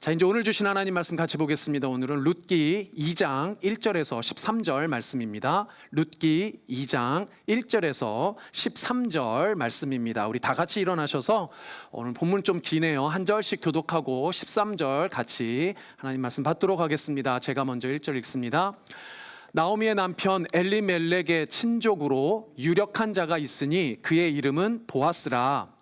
자, 이제 오늘 주신 하나님 말씀 같이 보겠습니다. 오늘은 룻기 2장 1절에서 13절 말씀입니다. 룻기 2장 1절에서 13절 말씀입니다. 우리 다 같이 일어나셔서 오늘 본문 좀 기네요. 한 절씩 교독하고 13절 같이 하나님 말씀 받도록 하겠습니다. 제가 먼저 1절 읽습니다. 나오미의 남편 엘리멜렉의 친족으로 유력한 자가 있으니 그의 이름은 보아스라.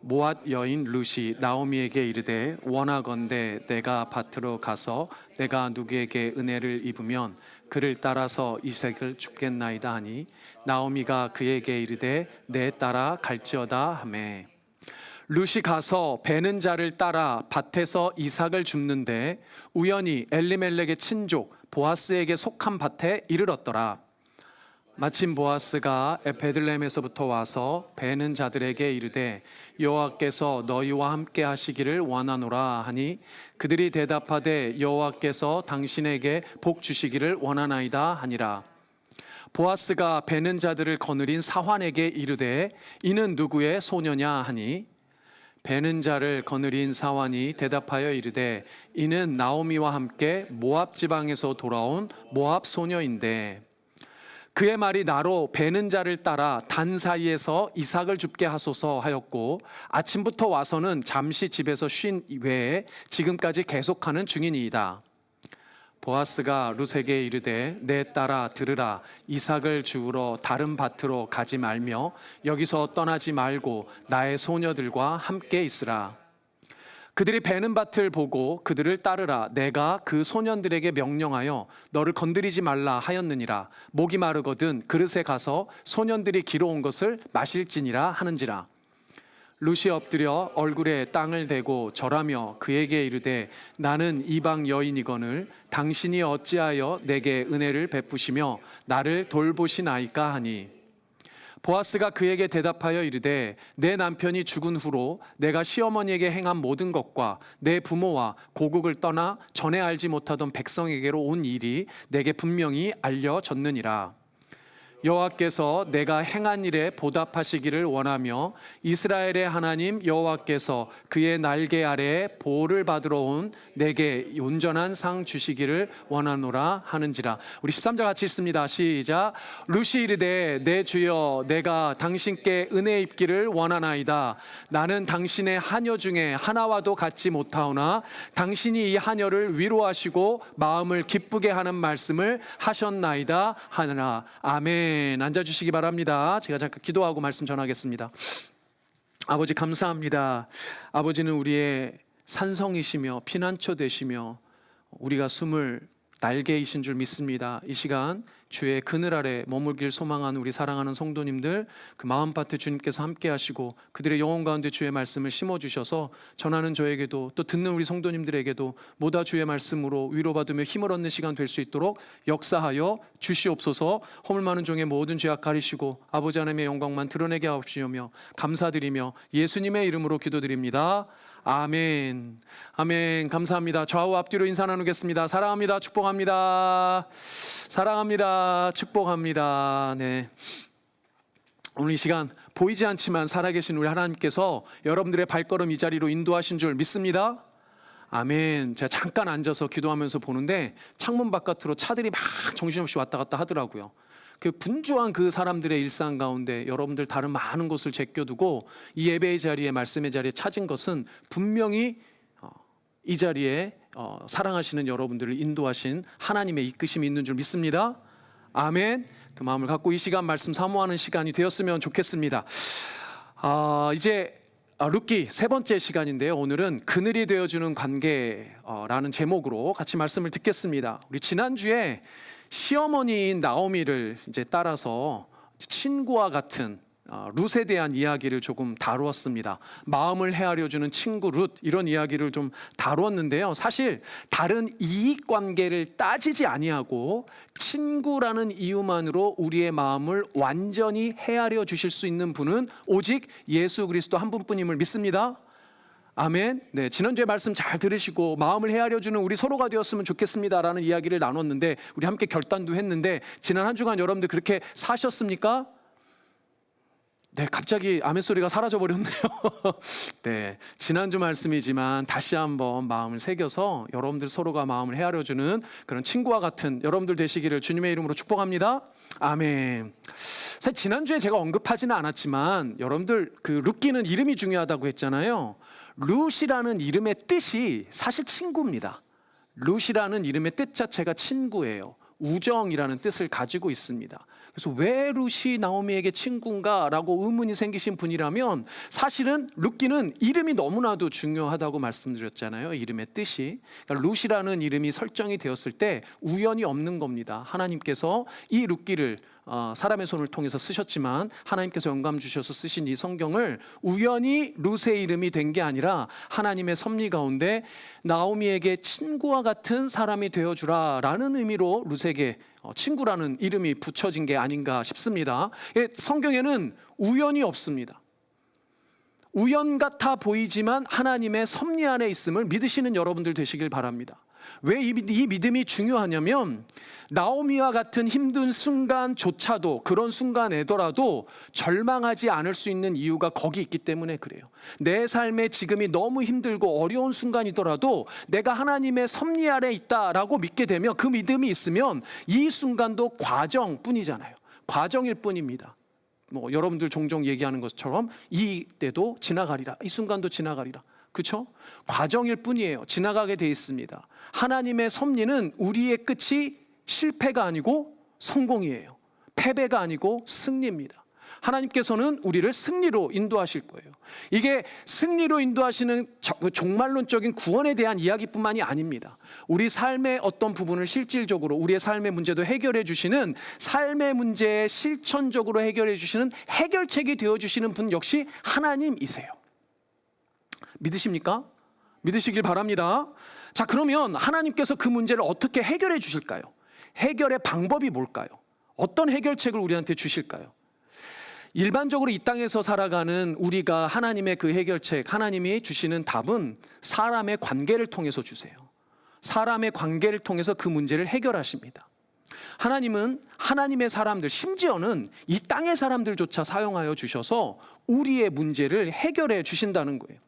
모압 여인 룻이 나오미에게 이르되 원하건대 내가 밭으로 가서 내가 누구에게 은혜를 입으면 그를 따라서 이색을 줍겠나이다 하니 나오미가 그에게 이르되 내 따라 갈지어다 하매 룻이 가서 베는 자를 따라 밭에서 이삭을 줍는데 우연히 엘리멜렉의 친족 보아스에게 속한 밭에 이르렀더라. 마침 보아스가 베들레헴에서부터 와서 베는 자들에게 이르되 여호와께서 너희와 함께 하시기를 원하노라 하니 그들이 대답하되 여호와께서 당신에게 복 주시기를 원하나이다 하니라. 보아스가 베는 자들을 거느린 사환에게 이르되 이는 누구의 소녀냐 하니 베는 자를 거느린 사환이 대답하여 이르되 이는 나오미와 함께 모압 지방에서 돌아온 모압 소녀인데 그의 말이 나로 베는 자를 따라 단 사이에서 이삭을 줍게 하소서 하였고 아침부터 와서는 잠시 집에서 쉰 외에 지금까지 계속하는 중이니이다. 보아스가 룻에게 이르되 내 딸아 들으라. 이삭을 주우러 다른 밭으로 가지 말며 여기서 떠나지 말고 나의 소녀들과 함께 있으라. 그들이 베는 밭을 보고 그들을 따르라. 내가 그 소년들에게 명령하여 너를 건드리지 말라 하였느니라. 목이 마르거든 그릇에 가서 소년들이 길어온 것을 마실지니라 하는지라. 룻이 엎드려 얼굴에 땅을 대고 절하며 그에게 이르되 나는 이방 여인이거늘 당신이 어찌하여 내게 은혜를 베푸시며 나를 돌보시나이까 하니 보아스가 그에게 대답하여 이르되 내 남편이 죽은 후로 내가 시어머니에게 행한 모든 것과 내 부모와 고국을 떠나 전에 알지 못하던 백성에게로 온 일이 내게 분명히 알려졌느니라. 여호와께서 내가 행한 일에 보답하시기를 원하며 이스라엘의 하나님 여호와께서 그의 날개 아래에 보호를 받으러 온 내게 온전한 상 주시기를 원하노라 하는지라. 우리 13절 같이 읽습니다. 시작. 룻이 이르되 내 주여 내가 당신께 은혜 입기를 원하나이다. 나는 당신의 하녀 중에 하나와도 같지 못하오나 당신이 이 하녀를 위로하시고 마음을 기쁘게 하는 말씀을 하셨나이다 하느라. 아멘. 앉아주시기 바랍니다. 제가 잠깐 기도하고 말씀 전하겠습니다. 아버지 감사합니다. 아버지는 우리의 산성이시며 피난처 되시며 우리가 숨을 날개이신 줄 믿습니다. 이 시간 주의 그늘 아래 머물길 소망하는 우리 사랑하는 성도님들 그 마음밭에 주님께서 함께 하시고 그들의 영혼 가운데 주의 말씀을 심어주셔서 전하는 저에게도 또 듣는 우리 성도님들에게도 모두 주의 말씀으로 위로받으며 힘을 얻는 시간 될 수 있도록 역사하여 주시옵소서. 허물 많은 종의 모든 죄악 가리시고 아버지 하나님의 영광만 드러내게 하옵시며 감사드리며 예수님의 이름으로 기도드립니다. 아멘. 아멘. 감사합니다. 좌우 앞뒤로 인사 나누겠습니다. 사랑합니다. 축복합니다. 사랑합니다. 축복합니다. 네. 오늘 이 시간 보이지 않지만 살아계신 우리 하나님께서 여러분들의 발걸음 이 자리로 인도하신 줄 믿습니다. 아멘. 제가 잠깐 앉아서 기도하면서 보는데 창문 바깥으로 차들이 막 정신없이 왔다 갔다 하더라고요. 그 분주한 그 사람들의 일상 가운데 여러분들 다른 많은 것을 제껴두고 이 예배의 자리에 말씀의 자리에 찾은 것은 분명히 이 자리에 사랑하시는 여러분들을 인도하신 하나님의 이끄심이 있는 줄 믿습니다. 아멘. 그 마음을 갖고 이 시간 말씀 사모하는 시간이 되었으면 좋겠습니다. 이제 룻기 세 번째 시간인데요. 오늘은 그늘이 되어주는 관계라는 제목으로 같이 말씀을 듣겠습니다. 우리 지난주에 시어머니인 나오미를 이제 따라서 친구와 같은 룻에 대한 이야기를 조금 다루었습니다. 마음을 헤아려주는 친구 룻 이런 이야기를 좀 다루었는데요. 사실 다른 이익 관계를 따지지 아니하고 친구라는 이유만으로 우리의 마음을 완전히 헤아려 주실 수 있는 분은 오직 예수 그리스도 한 분뿐임을 믿습니다. 아멘. 네, 지난주에 말씀 잘 들으시고 마음을 헤아려주는 우리 서로가 되었으면 좋겠습니다라는 이야기를 나눴는데 우리 함께 결단도 했는데 지난 한 주간 여러분들 그렇게 사셨습니까? 네, 갑자기 아멘 소리가 사라져 버렸네요. 네, 지난주 말씀이지만 다시 한번 마음을 새겨서 여러분들 서로가 마음을 헤아려주는 그런 친구와 같은 여러분들 되시기를 주님의 이름으로 축복합니다. 아멘. 사실 지난주에 제가 언급하지는 않았지만 여러분들 그 룻기는 이름이 중요하다고 했잖아요. 룻이라는 이름의 뜻이 사실 친구입니다. 룻이라는 이름의 뜻 자체가 친구예요. 우정이라는 뜻을 가지고 있습니다. 그래서 왜 룻이 나오미에게 친구인가라고 의문이 생기신 분이라면 사실은 룻기는 이름이 너무나도 중요하다고 말씀드렸잖아요. 이름의 뜻이. 그러니까 룻이라는 이름이 설정이 되었을 때 우연이 없는 겁니다. 하나님께서 이 룻기를 사람의 손을 통해서 쓰셨지만 하나님께서 영감 주셔서 쓰신 이 성경을 우연히 룻의 이름이 된 게 아니라 하나님의 섭리 가운데 나오미에게 친구와 같은 사람이 되어주라 라는 의미로 룻에게 친구라는 이름이 붙여진 게 아닌가 싶습니다. 성경에는 우연이 없습니다. 우연 같아 보이지만 하나님의 섭리 안에 있음을 믿으시는 여러분들 되시길 바랍니다. 왜 이 믿음이 중요하냐면 나오미와 같은 힘든 순간조차도 그런 순간에더라도 절망하지 않을 수 있는 이유가 거기 있기 때문에 그래요. 내 삶에 지금이 너무 힘들고 어려운 순간이더라도 내가 하나님의 섭리 아래 있다라고 믿게 되면 그 믿음이 있으면 이 순간도 과정뿐이잖아요. 과정일 뿐입니다. 뭐 여러분들 종종 얘기하는 것처럼 이 때도 지나가리라. 이 순간도 지나가리라. 그렇죠? 과정일 뿐이에요. 지나가게 돼 있습니다. 하나님의 섭리는 우리의 끝이 실패가 아니고 성공이에요. 패배가 아니고 승리입니다. 하나님께서는 우리를 승리로 인도하실 거예요. 이게 승리로 인도하시는 종말론적인 구원에 대한 이야기뿐만이 아닙니다. 우리 삶의 어떤 부분을 실질적으로 우리의 삶의 문제도 해결해 주시는 삶의 문제에 실천적으로 해결해 주시는 해결책이 되어 주시는 분 역시 하나님이세요. 믿으십니까? 믿으시길 바랍니다. 자, 그러면 하나님께서 그 문제를 어떻게 해결해 주실까요? 해결의 방법이 뭘까요? 어떤 해결책을 우리한테 주실까요? 일반적으로 이 땅에서 살아가는 우리가 하나님의 그 해결책, 하나님이 주시는 답은 사람의 관계를 통해서 주세요. 사람의 관계를 통해서 그 문제를 해결하십니다. 하나님은 하나님의 사람들, 심지어는 이 땅의 사람들조차 사용하여 주셔서 우리의 문제를 해결해 주신다는 거예요.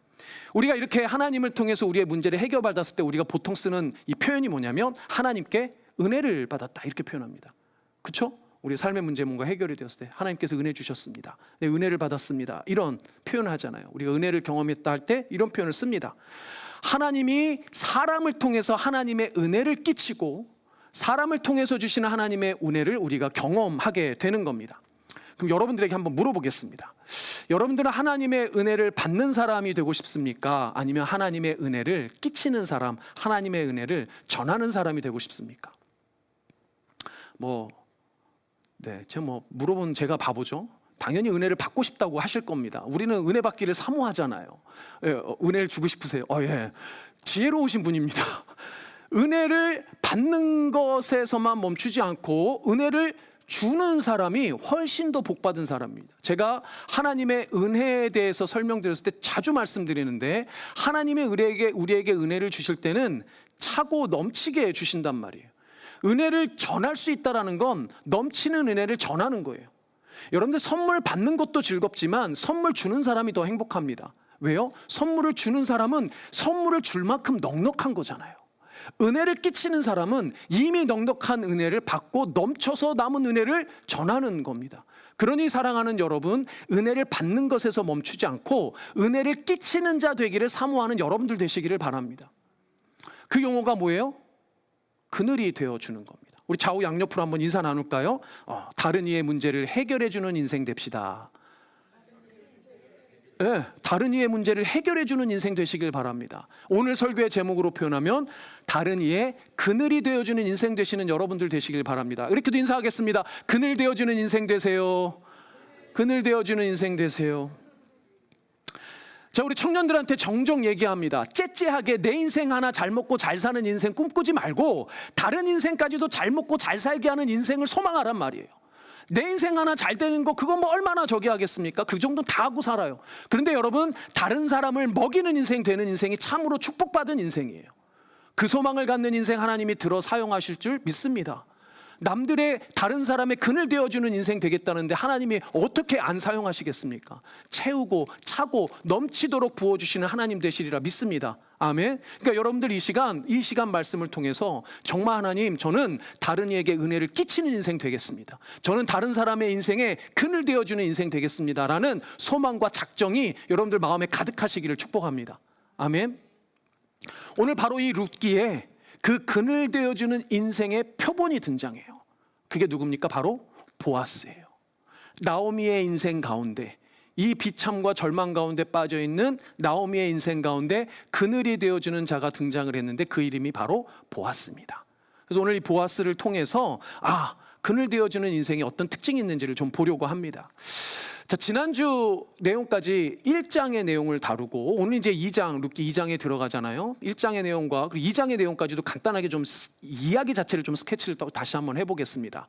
우리가 이렇게 하나님을 통해서 우리의 문제를 해결받았을 때 우리가 보통 쓰는 이 표현이 뭐냐면 하나님께 은혜를 받았다 이렇게 표현합니다. 그렇죠? 우리 삶의 문제 뭔가 해결이 되었을 때 하나님께서 은혜 주셨습니다. 네, 은혜를 받았습니다. 이런 표현을 하잖아요. 우리가 은혜를 경험했다 할 때 이런 표현을 씁니다. 하나님이 사람을 통해서 하나님의 은혜를 끼치고 사람을 통해서 주시는 하나님의 은혜를 우리가 경험하게 되는 겁니다. 그럼 여러분들에게 한번 물어보겠습니다. 여러분들은 하나님의 은혜를 받는 사람이 되고 싶습니까? 아니면 하나님의 은혜를 끼치는 사람, 하나님의 은혜를 전하는 사람이 되고 싶습니까? 제가 물어본 제가 바보죠. 당연히 은혜를 받고 싶다고 하실 겁니다. 우리는 은혜 받기를 사모하잖아요. 은혜를 주고 싶으세요? 예. 지혜로우신 분입니다. 은혜를 받는 것에서만 멈추지 않고 은혜를 주는 사람이 훨씬 더 복받은 사람입니다. 제가 하나님의 은혜에 대해서 설명드렸을 때 자주 말씀드리는데 하나님의 우리에게 은혜를 주실 때는 차고 넘치게 주신단 말이에요. 은혜를 전할 수 있다는 건 넘치는 은혜를 전하는 거예요. 여러분들 선물 받는 것도 즐겁지만 선물 주는 사람이 더 행복합니다. 왜요? 선물을 주는 사람은 선물을 줄 만큼 넉넉한 거잖아요. 은혜를 끼치는 사람은 이미 넉넉한 은혜를 받고 넘쳐서 남은 은혜를 전하는 겁니다. 그러니 사랑하는 여러분, 은혜를 받는 것에서 멈추지 않고 은혜를 끼치는 자 되기를 사모하는 여러분들 되시기를 바랍니다. 그 용어가 뭐예요? 그늘이 되어주는 겁니다. 우리 좌우 양옆으로 한번 인사 나눌까요? 다른 이의 문제를 해결해주는 인생 됩시다. 네, 다른 이의 문제를 해결해주는 인생 되시길 바랍니다. 오늘 설교의 제목으로 표현하면 다른 이의 그늘이 되어주는 인생 되시는 여러분들 되시길 바랍니다. 이렇게도 인사하겠습니다. 그늘 되어주는 인생 되세요. 그늘 되어주는 인생 되세요. 자, 우리 청년들한테 종종 얘기합니다. 째째하게 내 인생 하나 잘 먹고 잘 사는 인생 꿈꾸지 말고 다른 인생까지도 잘 먹고 잘 살게 하는 인생을 소망하란 말이에요. 내 인생 하나 잘 되는 거 그거 뭐 얼마나 저기 하겠습니까? 그 정도는 다 하고 살아요. 그런데 여러분, 다른 사람을 먹이는 인생 되는 인생이 참으로 축복받은 인생이에요. 그 소망을 갖는 인생 하나님이 들어 사용하실 줄 믿습니다. 남들의 다른 사람의 그늘 되어주는 인생 되겠다는데 하나님이 어떻게 안 사용하시겠습니까? 채우고 차고 넘치도록 부어주시는 하나님 되시리라 믿습니다. 아멘. 그러니까 여러분들 이 시간 말씀을 통해서 정말 하나님, 저는 다른 이에게 은혜를 끼치는 인생 되겠습니다. 저는 다른 사람의 인생에 그늘 되어주는 인생 되겠습니다라는 소망과 작정이 여러분들 마음에 가득하시기를 축복합니다. 아멘. 오늘 바로 이 룻기에 그 그늘 되어주는 인생의 표본이 등장해요. 그게 누굽니까? 바로 보아스예요. 나오미의 인생 가운데, 이 비참과 절망 가운데 빠져있는 나오미의 인생 가운데 그늘이 되어주는 자가 등장을 했는데 그 이름이 바로 보아스입니다. 그래서 오늘 이 보아스를 통해서 그늘 되어주는 인생에 어떤 특징이 있는지를 좀 보려고 합니다. 자, 지난주 내용까지 1장의 내용을 다루고 오늘 이제 2장, 룻기 2장에 들어가잖아요. 1장의 내용과 2장의 내용까지도 간단하게 좀 이야기 자체를 좀 스케치를 다시 한번 해보겠습니다.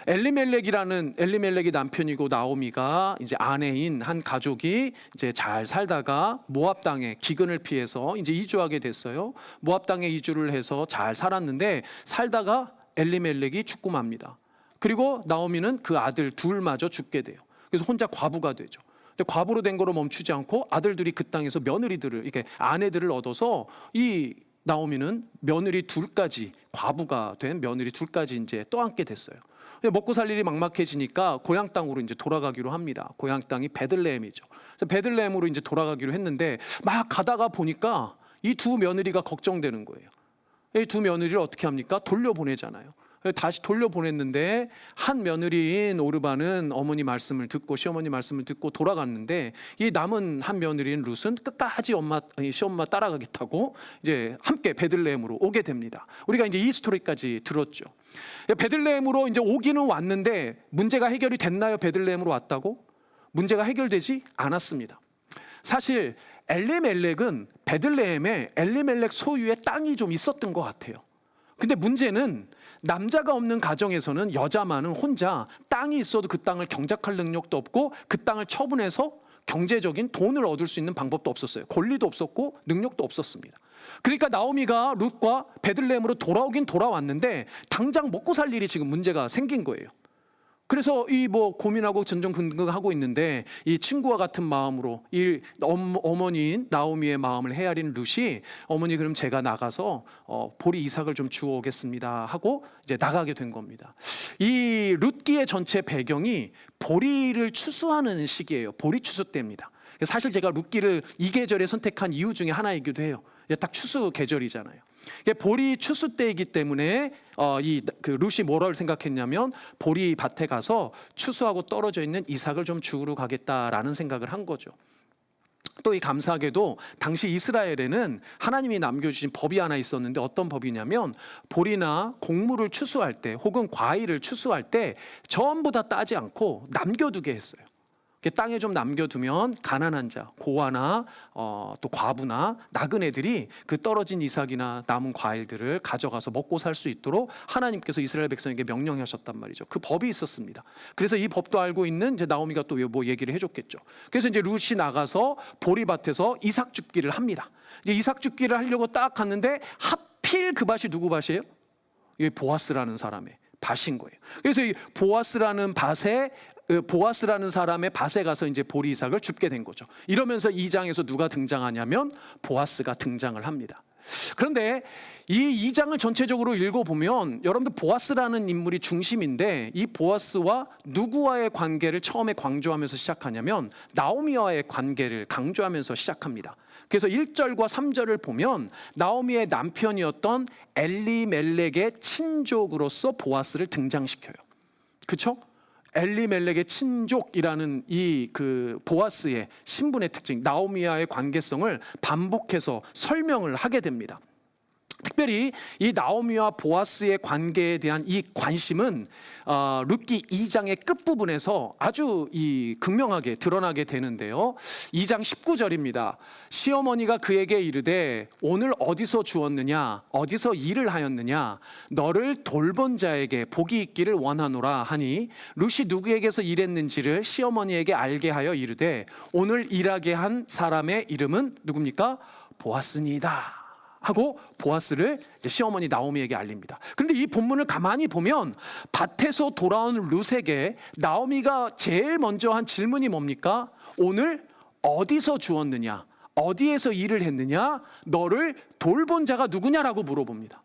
엘리멜렉이 남편이고 나오미가 이제 아내인 한 가족이 이제 잘 살다가 모압 땅에 기근을 피해서 이제 이주하게 됐어요. 모압 땅에 이주를 해서 잘 살았는데 살다가 엘리멜렉이 죽고 맙니다. 그리고 나오미는 그 아들 둘마저 죽게 돼요. 그래서 혼자 과부가 되죠. 근데 과부로 된 거로 멈추지 않고 아들들이 그 땅에서 며느리들을, 이렇게 아내들을 얻어서 이 나오미는 며느리 둘까지, 과부가 된 며느리 둘까지 이제 떠안게 됐어요. 근데 먹고 살 일이 막막해지니까 고향 땅으로 이제 돌아가기로 합니다. 고향 땅이 베들레헴이죠. 그래서 베들레헴으로 이제 돌아가기로 했는데 막 가다가 보니까 이 두 며느리가 걱정되는 거예요. 이 두 며느리를 어떻게 합니까? 돌려보내잖아요. 다시 돌려보냈는데 한 며느리인 오르반은 어머니 말씀을 듣고 시어머니 말씀을 듣고 돌아갔는데 이 남은 한 며느리인 룻은 끝까지 시엄마 따라가겠다고 이제 함께 베들레헴으로 오게 됩니다. 우리가 이제 이 스토리까지 들었죠. 베들레헴으로 이제 오기는 왔는데 문제가 해결이 됐나요? 베들레헴으로 왔다고? 문제가 해결되지 않았습니다. 사실 엘리멜렉은 베들레헴에 엘리멜렉 소유의 땅이 좀 있었던 것 같아요. 근데 문제는 남자가 없는 가정에서는 여자만은 혼자 땅이 있어도 그 땅을 경작할 능력도 없고 그 땅을 처분해서 경제적인 돈을 얻을 수 있는 방법도 없었어요. 권리도 없었고 능력도 없었습니다. 그러니까 나오미가 룻과 베들레헴으로 돌아오긴 돌아왔는데 당장 먹고 살 일이 지금 문제가 생긴 거예요. 그래서 이 고민하고 전전긍긍하고 있는데 이 친구와 같은 마음으로 이 어머니인 나오미의 마음을 헤아린 룻이 어머니 그럼 제가 나가서 보리 이삭을 좀 주워 오겠습니다 하고 이제 나가게 된 겁니다. 이 룻기의 전체 배경이 보리를 추수하는 시기예요. 보리 추수 때입니다. 사실 제가 룻기를 이 계절에 선택한 이유 중에 하나이기도 해요. 딱 추수 계절이잖아요. 보리 추수 때이기 때문에 그 룻이 뭐라고 생각했냐면 보리 밭에 가서 추수하고 떨어져 있는 이삭을 좀 주우러 가겠다라는 생각을 한 거죠. 또 이 감사하게도 당시 이스라엘에는 하나님이 남겨주신 법이 하나 있었는데 어떤 법이냐면 보리나 곡물을 추수할 때 혹은 과일을 추수할 때 전부 다 따지 않고 남겨두게 했어요. 땅에 좀 남겨두면 가난한 자, 고아나 또 과부나 나그네들이 그 떨어진 이삭이나 남은 과일들을 가져가서 먹고 살 수 있도록 하나님께서 이스라엘 백성에게 명령하셨단 말이죠. 그 법이 있었습니다. 그래서 이 법도 알고 있는 이제 나오미가 또 뭐 얘기를 해줬겠죠. 그래서 이제 룻이 나가서 보리밭에서 이삭 줍기를 합니다. 이제 이삭 줍기를 하려고 딱 갔는데 하필 그 밭이 누구 밭이에요? 이게 보아스라는 사람의 밭인 거예요. 그래서 이 보아스라는 사람의 밭에 가서 이제 보리 이삭을 줍게 된 거죠. 이러면서 2장에서 누가 등장하냐면 보아스가 등장을 합니다. 그런데 이 2장을 전체적으로 읽어보면 여러분들 보아스라는 인물이 중심인데 이 보아스와 누구와의 관계를 처음에 강조하면서 시작하냐면 나오미와의 관계를 강조하면서 시작합니다. 그래서 1절과 3절을 보면 나오미의 남편이었던 엘리멜렉의 친족으로서 보아스를 등장시켜요. 그렇죠? 엘리멜렉의 친족이라는 이 그 보아스의 신분의 특징, 나오미와의 관계성을 반복해서 설명을 하게 됩니다. 특별히 이 나오미와 보아스의 관계에 대한 이 관심은 룻기 2장의 끝부분에서 아주 극명하게 드러나게 되는데요. 2장 19절입니다. 시어머니가 그에게 이르되 오늘 어디서 주었느냐 어디서 일을 하였느냐 너를 돌본 자에게 복이 있기를 원하노라 하니 룻이 누구에게서 일했는지를 시어머니에게 알게 하여 이르되 오늘 일하게 한 사람의 이름은 누굽니까? 보아스니이다. 하고 보아스를 이제 시어머니 나오미에게 알립니다. 그런데 이 본문을 가만히 보면 밭에서 돌아온 룻에게 나오미가 제일 먼저 한 질문이 뭡니까? 오늘 어디서 주었느냐? 어디에서 일을 했느냐? 너를 돌본 자가 누구냐라고 물어봅니다.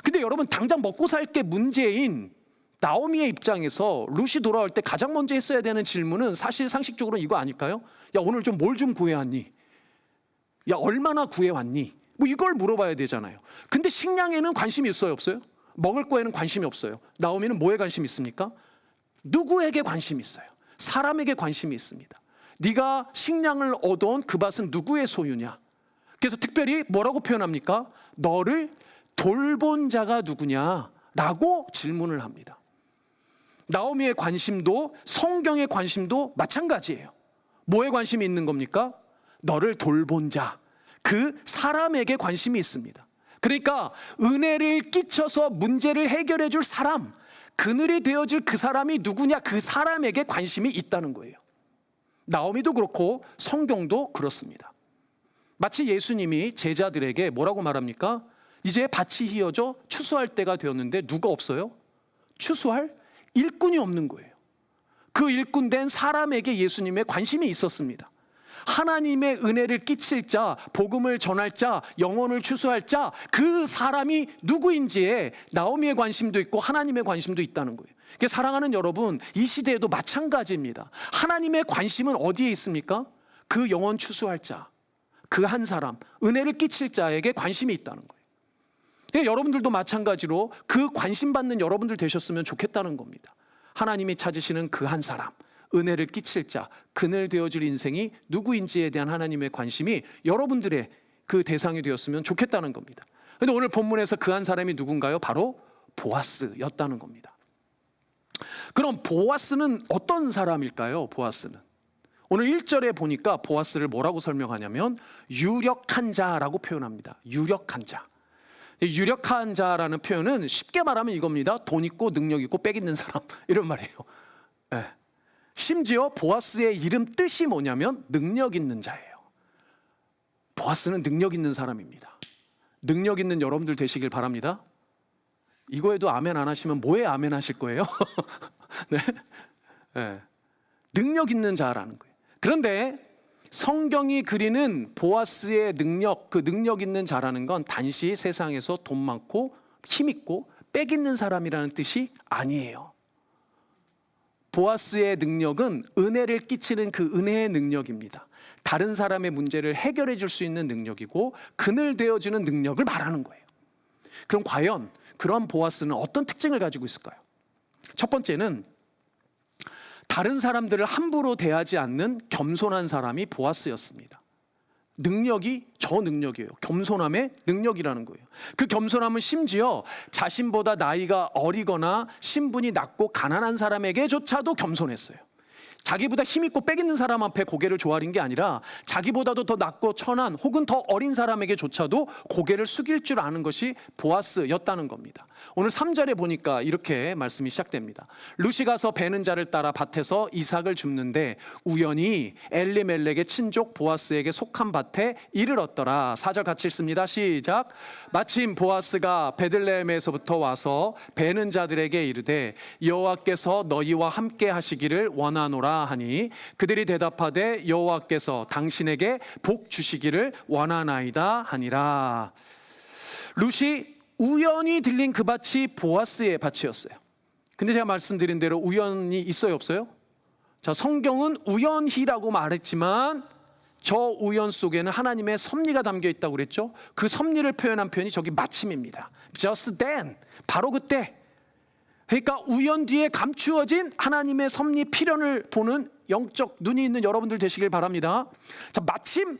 근데 여러분, 당장 먹고 살 게 문제인 나오미의 입장에서 룻이 돌아올 때 가장 먼저 했어야 되는 질문은 사실 상식적으로 이거 아닐까요? 야, 오늘 좀 뭘 좀 구해왔니? 야, 얼마나 구해왔니? 뭐 이걸 물어봐야 되잖아요. 근데 식량에는 관심이 있어요, 없어요? 먹을 거에는 관심이 없어요. 나오미는 뭐에 관심이 있습니까? 누구에게 관심이 있어요? 사람에게 관심이 있습니다. 네가 식량을 얻어온 그 밭은 누구의 소유냐? 그래서 특별히 뭐라고 표현합니까? 너를 돌본 자가 누구냐라고 질문을 합니다. 나오미의 관심도 성경의 관심도 마찬가지예요. 뭐에 관심이 있는 겁니까? 너를 돌본 자, 그 사람에게 관심이 있습니다. 그러니까 은혜를 끼쳐서 문제를 해결해 줄 사람, 그늘이 되어줄 그 사람이 누구냐, 그 사람에게 관심이 있다는 거예요. 나오미도 그렇고 성경도 그렇습니다. 마치 예수님이 제자들에게 뭐라고 말합니까? 이제 밭이 휘어져 추수할 때가 되었는데 누가 없어요? 추수할 일꾼이 없는 거예요. 그 일꾼 된 사람에게 예수님의 관심이 있었습니다. 하나님의 은혜를 끼칠 자, 복음을 전할 자, 영혼을 추수할 자, 그 사람이 누구인지에 나오미의 관심도 있고 하나님의 관심도 있다는 거예요. 사랑하는 여러분, 이 시대에도 마찬가지입니다. 하나님의 관심은 어디에 있습니까? 그 영혼 추수할 자, 그 한 사람, 은혜를 끼칠 자에게 관심이 있다는 거예요. 여러분들도 마찬가지로 그 관심 받는 여러분들 되셨으면 좋겠다는 겁니다. 하나님이 찾으시는 그 한 사람, 은혜를 끼칠 자, 그늘 되어줄 인생이 누구인지에 대한 하나님의 관심이 여러분들의 그 대상이 되었으면 좋겠다는 겁니다. 그런데 오늘 본문에서 그 한 사람이 누군가요? 바로 보아스였다는 겁니다. 그럼 보아스는 어떤 사람일까요? 보아스는 오늘 1절에 보니까 보아스를 뭐라고 설명하냐면 유력한 자라고 표현합니다. 유력한 자. 유력한 자라는 표현은 쉽게 말하면 이겁니다. 돈 있고 능력 있고 빽 있는 사람, 이런 말이에요. 네. 심지어 보아스의 이름 뜻이 뭐냐면 능력 있는 자예요. 보아스는 능력 있는 사람입니다. 능력 있는 여러분들 되시길 바랍니다. 이거에도 아멘 안 하시면 뭐에 아멘 하실 거예요? 네? 네. 능력 있는 자라는 거예요. 그런데 성경이 그리는 보아스의 능력, 그 능력 있는 자라는 건 단시 세상에서 돈 많고 힘 있고 빽 있는 사람이라는 뜻이 아니에요. 보아스의 능력은 은혜를 끼치는 그 은혜의 능력입니다. 다른 사람의 문제를 해결해 줄 수 있는 능력이고 그늘 되어주는 능력을 말하는 거예요. 그럼 과연 그런 보아스는 어떤 특징을 가지고 있을까요? 첫 번째는 다른 사람들을 함부로 대하지 않는 겸손한 사람이 보아스였습니다. 능력이 저 능력이에요. 겸손함의 능력이라는 거예요. 그 겸손함은 심지어 자신보다 나이가 어리거나 신분이 낮고 가난한 사람에게조차도 겸손했어요. 자기보다 힘있고 빽 있는 사람 앞에 고개를 조아린 게 아니라 자기보다도 더 낮고 천한 혹은 더 어린 사람에게조차도 고개를 숙일 줄 아는 것이 보아스였다는 겁니다. 오늘 3절에 보니까 이렇게 말씀이 시작됩니다. 룻이 가서 베는 자를 따라 밭에서 이삭을 줍는데 우연히 엘리멜렉의 친족 보아스에게 속한 밭에 이르렀더라. 4절 같이 읽습니다. 시작. 마침 보아스가 베들레헴에서부터 와서 베는 자들에게 이르되 여호와께서 너희와 함께 하시기를 원하노라 하니 그들이 대답하되 여호와께서 당신에게 복 주시기를 원하나이다 하니라. 룻이 우연히 들린 그 밭이 보아스의 밭이었어요. 근데 제가 말씀드린 대로 우연이 있어요, 없어요? 자, 성경은 우연히라고 말했지만 저 우연 속에는 하나님의 섭리가 담겨 있다고 그랬죠. 그 섭리를 표현한 표현이 저기 마침입니다. Just then, 바로 그때. 그러니까 우연 뒤에 감추어진 하나님의 섭리 필연을 보는 영적 눈이 있는 여러분들 되시길 바랍니다. 자, 마침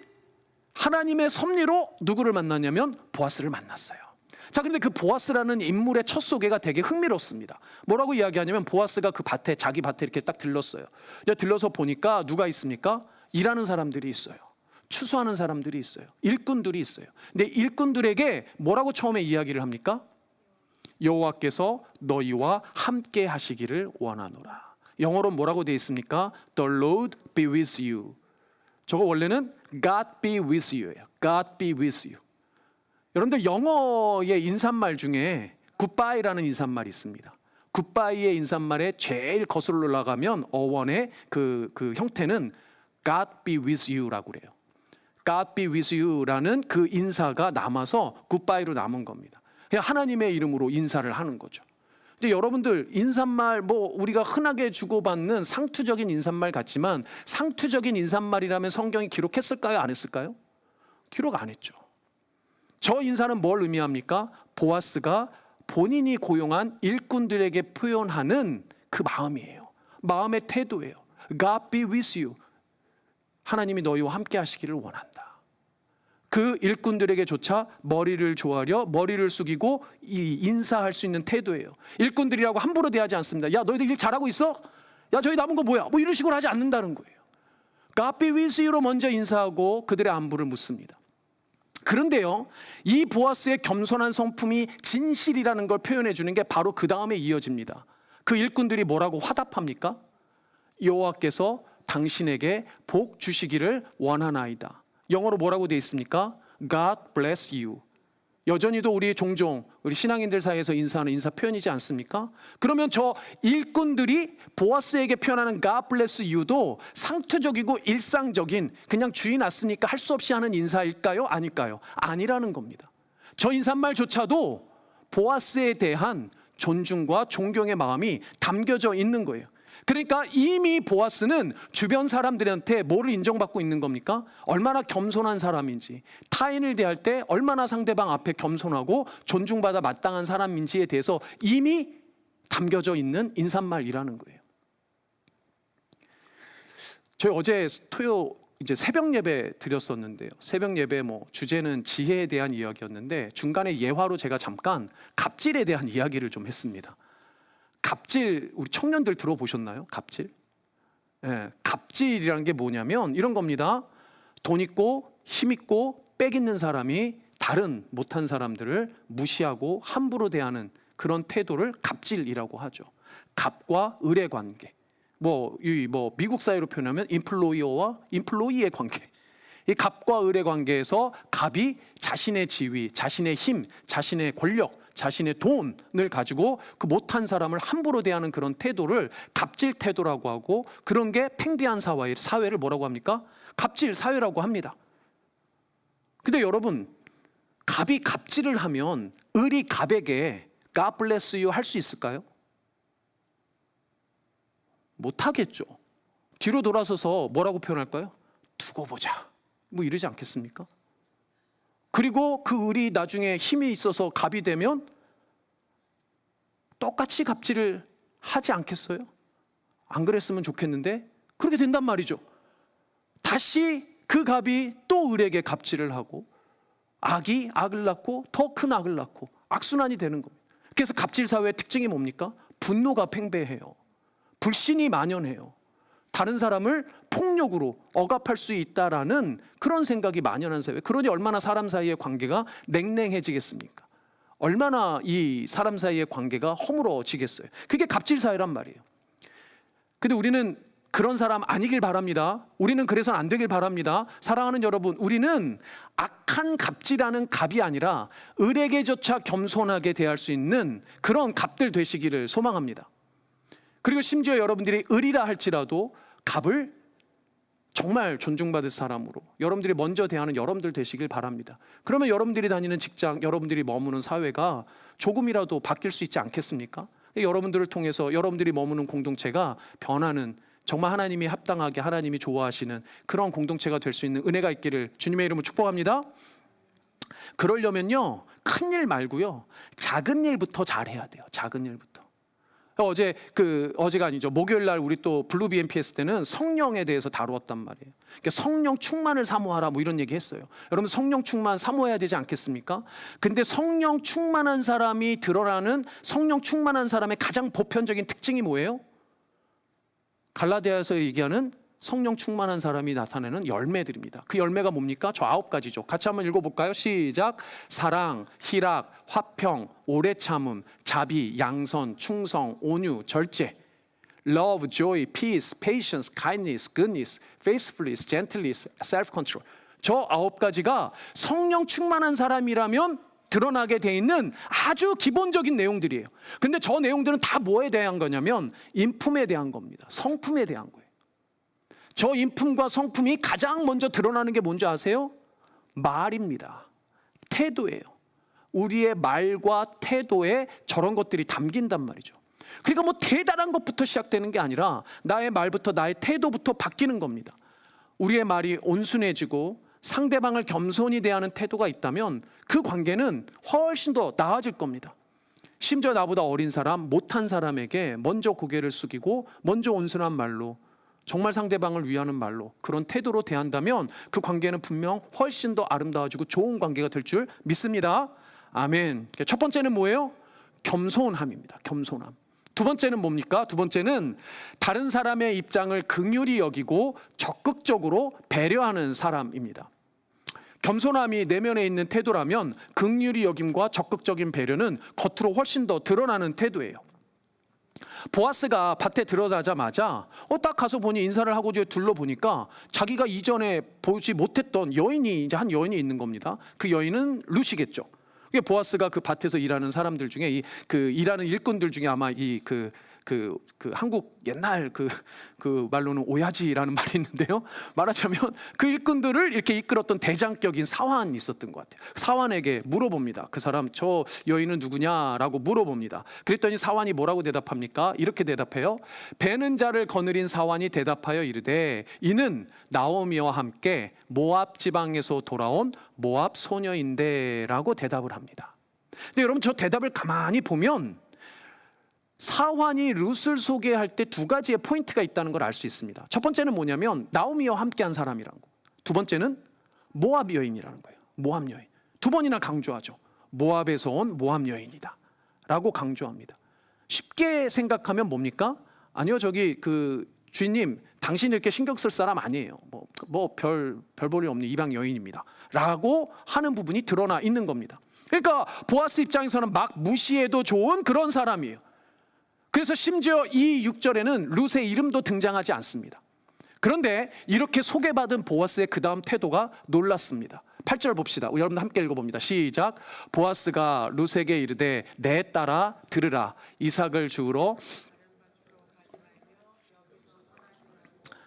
하나님의 섭리로 누구를 만났냐면 보아스를 만났어요. 자, 그런데 그 보아스라는 인물의 첫 소개가 되게 흥미롭습니다. 뭐라고 이야기하냐면 보아스가 그 밭에, 자기 밭에 이렇게 딱 들렀어요. 들러서 보니까 누가 있습니까? 일하는 사람들이 있어요. 추수하는 사람들이 있어요. 일꾼들이 있어요. 근데 일꾼들에게 뭐라고 처음에 이야기를 합니까? 여호와께서 너희와 함께 하시기를 원하노라. 영어로 뭐라고 되어 있습니까? The Lord be with you. 저거 원래는 God be with you예요. God be with you. 여러분들 영어의 인사말 중에 굿바이라는 인사말이 있습니다. 굿바이의 인사말에 제일 거슬러 올라가면 어원의 그 형태는 God be with you라고 그래요. God be with you라는 그 인사가 남아서 굿바이로 남은 겁니다. 그냥 하나님의 이름으로 인사를 하는 거죠. 근데 여러분들 인사말 우리가 흔하게 주고받는 상투적인 인사말 같지만 상투적인 인사말이라면 성경이 기록했을까요? 안 했을까요? 기록 안 했죠. 저 인사는 뭘 의미합니까? 보아스가 본인이 고용한 일꾼들에게 표현하는 그 마음이에요. 마음의 태도예요. God be with you. 하나님이 너희와 함께 하시기를 원한다. 그 일꾼들에게조차 머리를 조아려 머리를 숙이고 인사할 수 있는 태도예요. 일꾼들이라고 함부로 대하지 않습니다. 야, 너희들 일 잘하고 있어? 야, 저희 남은 거 뭐야? 이런 식으로 하지 않는다는 거예요. God be with you로 먼저 인사하고 그들의 안부를 묻습니다. 그런데요, 이 보아스의 겸손한 성품이 진실이라는 걸 표현해 주는 게 바로 그 다음에 이어집니다. 그 일꾼들이 뭐라고 화답합니까? 여호와께서 당신에게 복 주시기를 원하나이다. 영어로 뭐라고 되어 있습니까? God bless you. 여전히도 종종 우리 신앙인들 사이에서 인사하는 인사 표현이지 않습니까? 그러면 저 일꾼들이 보아스에게 표현하는 God bless you도 상투적이고 일상적인 그냥 주인 왔으니까 할 수 없이 하는 인사일까요? 아닐까요? 아니라는 겁니다. 저 인사말조차도 보아스에 대한 존중과 존경의 마음이 담겨져 있는 거예요. 그러니까 이미 보아스는 주변 사람들한테 뭐를 인정받고 있는 겁니까? 얼마나 겸손한 사람인지, 타인을 대할 때 얼마나 상대방 앞에 겸손하고 존중받아 마땅한 사람인지에 대해서 이미 담겨져 있는 인사말이라는 거예요. 저희 어제 이제 새벽 예배 드렸었는데요. 새벽 예배 주제는 지혜에 대한 이야기였는데 중간에 예화로 제가 잠깐 갑질에 대한 이야기를 좀 했습니다. 갑질, 우리 청년들 들어보셨나요? 갑질? 예, 갑질이라는 게 뭐냐면 이런 겁니다. 돈 있고 힘 있고 빽 있는 사람이 다른 못한 사람들을 무시하고 함부로 대하는 그런 태도를 갑질이라고 하죠. 갑과 을의 관계. 미국 사회로 표현하면 인플로이어와 인플로이의 관계. 이 갑과 을의 관계에서 갑이 자신의 지위, 자신의 힘, 자신의 권력, 자신의 돈을 가지고 그 못한 사람을 함부로 대하는 그런 태도를 갑질 태도라고 하고, 그런 게 팽배한 사회를 뭐라고 합니까? 갑질 사회라고 합니다. 근데 여러분, 갑이 갑질을 하면 을이 갑에게 God bless you 할 수 있을까요? 못하겠죠. 뒤로 돌아서서 뭐라고 표현할까요? 두고 보자. 이러지 않겠습니까? 그리고 그 을이 나중에 힘이 있어서 갑이 되면 똑같이 갑질을 하지 않겠어요? 안 그랬으면 좋겠는데 그렇게 된단 말이죠. 다시 그 갑이 또 을에게 갑질을 하고 악이 악을 낳고 더 큰 악을 낳고 악순환이 되는 겁니다. 그래서 갑질 사회의 특징이 뭡니까? 분노가 팽배해요. 불신이 만연해요. 다른 사람을 폭력으로 억압할 수 있다라는 그런 생각이 만연한 사회. 그러니 얼마나 사람 사이의 관계가 냉랭해지겠습니까? 얼마나 이 사람 사이의 관계가 허물어지겠어요. 그게 갑질 사회란 말이에요. 근데 우리는 그런 사람 아니길 바랍니다. 우리는 그래서는 안 되길 바랍니다. 사랑하는 여러분, 우리는 악한 갑질하는 갑이 아니라 을에게조차 겸손하게 대할 수 있는 그런 갑들 되시기를 소망합니다. 그리고 심지어 여러분들이 을이라 할지라도 갑을 정말 존중받을 사람으로 여러분들이 먼저 대하는 여러분들 되시길 바랍니다. 그러면 여러분들이 다니는 직장, 여러분들이 머무는 사회가 조금이라도 바뀔 수 있지 않겠습니까? 여러분들을 통해서 여러분들이 머무는 공동체가 변하는, 정말 하나님이 합당하게 하나님이 좋아하시는 그런 공동체가 될 수 있는 은혜가 있기를 주님의 이름으로 축복합니다. 그러려면요, 큰 일 말고요, 작은 일부터 잘해야 돼요. 작은 일부터. 어제가 아니죠. 목요일 날 우리 또 블루 BMPS 때는 성령에 대해서 다루었단 말이에요. 그러니까 성령 충만을 사모하라 이런 얘기 했어요. 여러분, 성령 충만 사모해야 되지 않겠습니까? 근데 성령 충만한 사람이 드러나는, 성령 충만한 사람의 가장 보편적인 특징이 뭐예요? 갈라디아에서 얘기하는 성령 충만한 사람이 나타내는 열매들입니다. 그 열매가 뭡니까? 저 9가지죠. 같이 한번 읽어볼까요? 시작. 사랑, 희락, 화평, 오래 참음, 자비, 양선, 충성, 온유, 절제. Love, joy, peace, patience, kindness, goodness, faithfulness, gentleness, self-control. 저 9가지가 성령 충만한 사람이라면 드러나게 돼 있는 아주 기본적인 내용들이에요. 근데 저 내용들은 다 뭐에 대한 거냐면 인품에 대한 겁니다. 성품에 대한 거예요. 저 인품과 성품이 가장 먼저 드러나는 게 뭔지 아세요? 말입니다. 태도예요. 우리의 말과 태도에 저런 것들이 담긴단 말이죠. 그러니까 뭐 대단한 것부터 시작되는 게 아니라 나의 말부터, 나의 태도부터 바뀌는 겁니다. 우리의 말이 온순해지고 상대방을 겸손히 대하는 태도가 있다면 그 관계는 훨씬 더 나아질 겁니다. 심지어 나보다 어린 사람, 못한 사람에게 먼저 고개를 숙이고 먼저 온순한 말로, 정말 상대방을 위하는 말로, 그런 태도로 대한다면 그 관계는 분명 훨씬 더 아름다워지고 좋은 관계가 될 줄 믿습니다. 아멘. 첫 번째는 뭐예요? 겸손함입니다. 겸손함. 두 번째는 뭡니까? 두 번째는 다른 사람의 입장을 긍휼히 여기고 적극적으로 배려하는 사람입니다. 겸손함이 내면에 있는 태도라면 긍휼히 여김과 적극적인 배려는 겉으로 훨씬 더 드러나는 태도예요. 보아스가 밭에 들어가자마자 딱 가서 보니 인사를 하고 둘러보니까 자기가 이전에 보지 못했던 여인이, 이제 한 여인이 있는 겁니다. 그 여인은 룻이겠죠. 보아스가 그 밭에서 일하는 사람들 중에 일하는 일꾼들 중에 아마 한국 옛날 그 말로는 오야지라는 말이 있는데요. 말하자면 그 일꾼들을 이렇게 이끌었던 대장격인 사환이 있었던 것 같아요. 사환에게 물어봅니다. 그 사람, 저 여인은 누구냐라고 물어봅니다. 그랬더니 사환이 뭐라고 대답합니까? 이렇게 대답해요. 배는 자를 거느린 사환이 대답하여 이르되 이는 나오미와 함께 모압 지방에서 돌아온 모압 소녀인데라고 대답을 합니다. 근데 여러분, 저 대답을 가만히 보면 사환이 룻을 소개할 때 두 가지의 포인트가 있다는 걸 알 수 있습니다. 첫 번째는 뭐냐면 나오미와 함께한 사람이라는 거. 두 번째는 모압 여인이라는 거예요. 모압 여인. 두 번이나 강조하죠. 모압에서 온 모압 여인이다 라고 강조합니다. 쉽게 생각하면 뭡니까? 아니요, 저기 주인님, 당신이 이렇게 신경 쓸 사람 아니에요. 별 볼일 없는 이방 여인입니다 라고 하는 부분이 드러나 있는 겁니다. 그러니까 보아스 입장에서는 막 무시해도 좋은 그런 사람이에요. 그래서 심지어 이 6절에는 룻의 이름도 등장하지 않습니다. 그런데 이렇게 소개받은 보아스의 그 다음 태도가 놀랐습니다. 8절 봅시다. 우리 여러분 함께 읽어봅니다. 시작. 보아스가 룻에게 이르되 내 딸아 들으라. 이삭을 주우러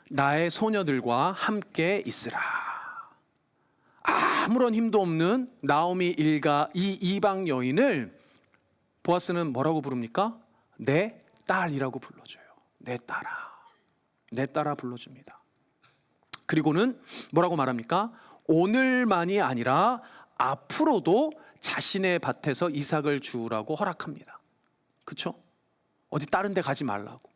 나의 소녀들과 함께 있으라. 아무런 힘도 없는 나오미 일가 이 이방 여인을 보아스는 뭐라고 부릅니까? 내 딸이라고 불러줘요. 내 딸아. 내 딸아 불러줍니다. 그리고는 뭐라고 말합니까? 오늘만이 아니라 앞으로도 자신의 밭에서 이삭을 주우라고 허락합니다. 그렇죠? 어디 다른 데 가지 말라고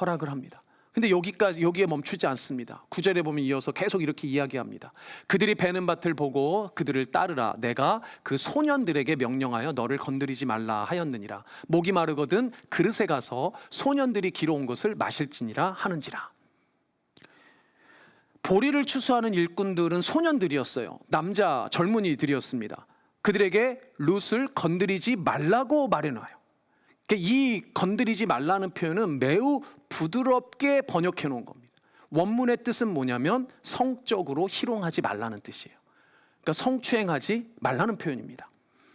허락을 합니다. 근데 여기에 멈추지 않습니다. 9절에 보면 이어서 계속 이렇게 이야기합니다. 그들이 베는 밭을 보고 그들을 따르라. 내가 그 소년들에게 명령하여 너를 건드리지 말라 하였느니라. 목이 마르거든 그릇에 가서 소년들이 기러온 것을 마실지니라 하는지라. 보리를 추수하는 일꾼들은 소년들이었어요. 남자 젊은이들이었습니다. 그들에게 룻을 건드리지 말라고 말해놔요. 이 건드리지 말라는 표현은 매우 부드럽게 번역해 놓은 겁니다. 원문의 뜻은 뭐냐면 성적으로 희롱하지 말라는 뜻이에요. 그러니까 성추행하지 말라는 표현입니다.